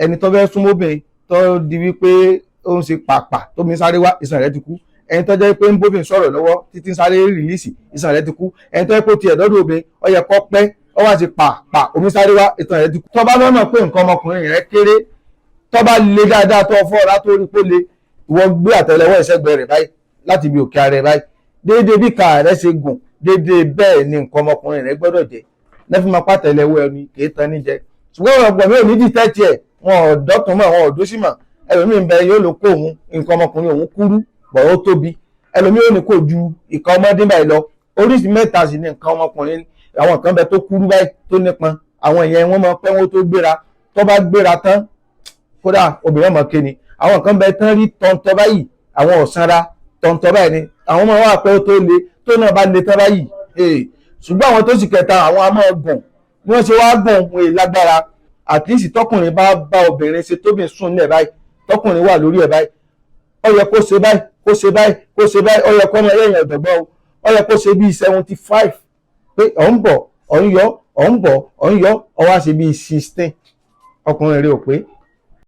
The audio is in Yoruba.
ẹni tó fẹ́ súnmọ́ obìnrin tó di wípé ó ń ṣe pàpà tó mi sáré wá ìsàn rẹ̀ ti kú, ẹni tó jẹ́ pé ń bófin sọ̀rọ̀ lọ́wọ́ títí sáré rìlíìsì ìsàn rẹ̀ ti kú, ẹni tó jẹ́ pé ó ti ẹ̀dọ́dọ̀ obìnrin ó yẹ kó pẹ́ ó wá ti pàpà omi sáré wá ìsàn rẹ̀ ti kú. tó bá lọ́nà pé nǹkan ọmọkùnrin rẹ̀ kéré tó bá le dáadáa tó fọ́ra tó rí pé le ìwọ gbé àtẹ́lẹwọ́ ìṣẹ́gbẹ́ rẹ̀ báyìí láti ibi òkè ara rẹ̀ báyìí déédéé bí ká rẹ̀ ṣe gùn déédéé bẹ́ẹ̀ ni nǹkan ọmọkùnrin rẹ̀ gbọ́dọ̀ jẹ́ lẹ́fí máa pàtẹ́lẹwọ́ ẹni kì í tan ní jẹ. ṣùgbọ́n ọ̀pọ̀ mi ò ní dìtẹ́ tiẹ̀ wọn ò dọ́tun mọ́ wọn ò dóṣì mọ́ ẹlòmíín bẹ yóò ló kó òun nǹkan ọmọkùnrin òun kúrú bọ̀ ó tóbi, ẹlòmíín ò ní kó ju ìka ọmọdé báyìí lọ. oríṣi mẹ́ta sì ni nǹkan ọmọkùnrin, àwọn kan bẹ tó kúrú báyìí tó nípọn, àwọn ìyẹn wọn máa pẹ́ wọn tó gbéra, tó bá gbéra tán kódà obìnrin ọmọ kéni. àwọn kan bẹ tán rí tọ̀ntọ̀ báyìí, àwọn ọ̀sánra tọ̀ntọ̀ báyìí ni àwọn ọmọ wa pẹ́ tó le tó náà bá le tán báyìí. ṣùgbọ́n àwọn tó sì kẹta àwọn a máa gùn bí wọ́n ṣe wá gùn wọn lágbára. àtìsí tọkùnrin bá bá obìnrin ṣe tóbi sùn lẹ̀ báyìí tọkùnrin wà lórí ẹ̀ báyìí ó yẹ kó ṣe báyìí kó ṣe báyìí kó ṣe báyìí ó yẹ kó ọmọ ẹ̀yìn ọ̀dọ̀gbọ́n ó yẹ kó ṣe bíi 75 pé ọ̀ ń bọ̀ ọ̀ ń yọ ọ̀ ń bọ̀ ọ̀ ń yọ ọ wá ṣe bíi 16 ọkùnrin rẹ̀ ò pé.